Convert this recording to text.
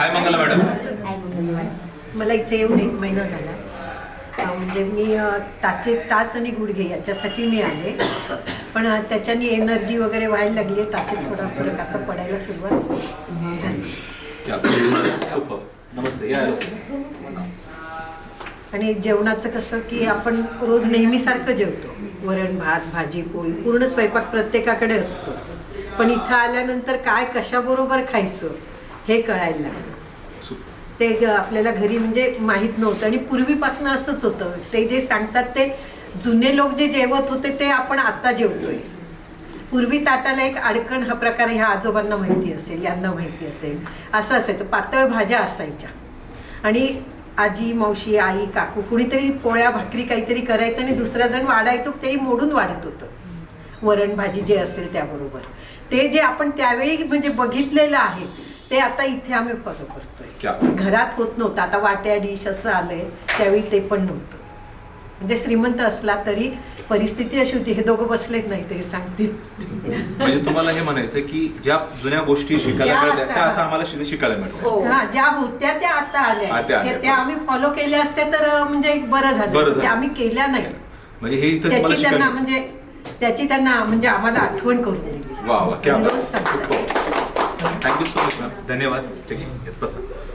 हाय Mangala madam. मला इथे येऊन 1 महिना झाला. म्हणजे मी टाच आणि गुडघे याच्यासाठी मी आले, पण त्याच्यानी एनर्जी वगैरे व्हायला लागली. टाचेत थोडा फरक आता पडायला सुरुवात झाली. नमस्ते. आणि जेवणाचं कसं की आपण रोज नेहमीसारखं जेवतो, वरण भात भाजी पोळी पूर्ण स्वयंपाक प्रत्येकाकडे असतो, पण इथं आल्यानंतर काय कशाबरोबर खायचं हे कळायला लागलं. ते आपल्याला घरी म्हणजे माहीत नव्हतं आणि पूर्वीपासून असंच होतं. ते जे सांगतात ते जुने लोक जे जेवत होते ते आपण आता जेवतोय. पूर्वी ताटाला एक अडकण हा प्रकार ह्या आजोबांना माहिती असेल, यांना माहिती असेल, असं असायचं. पातळ भाज्या असायच्या आणि आजी मावशी आई काकू कुणीतरी पोळ्या भाकरी काहीतरी करायचं आणि दुसरा जण वाढायचं, तेही मोडून वाढत होतं वरण भाजी जे असेल त्याबरोबर. ते जे आपण त्यावेळी म्हणजे बघितलेलं आहे ते आता इथे आम्ही फॉलो करतोय. घरात होत नव्हतं. आता वाट्या डिश असं आलंय, त्यावेळी ते पण नव्हतं. म्हणजे श्रीमंत असला तरी परिस्थिती अशी होती. हे दोघं बसलेत नाही ते सांगतील. म्हणजे तुम्हाला हे म्हणायचं की ज्या जुन्या गोष्टी शिकायला मिळतात त्या आता आम्हाला शिकायला मिळतात. हा, ज्या होत्या त्या आता आल्या. त्या आम्ही फॉलो केल्या असत्या तर म्हणजे बरं झालं. त्या आम्ही केल्या नाही. म्हणजे हे इथं तुम्हाला त्यांना म्हणजे त्याची त्यांना म्हणजे आम्हाला आठवण करून दिली. वा वा, क्या बात. रोज सांगतात. Thank you so much ma'am. धन्यवाद. ठीक आहे.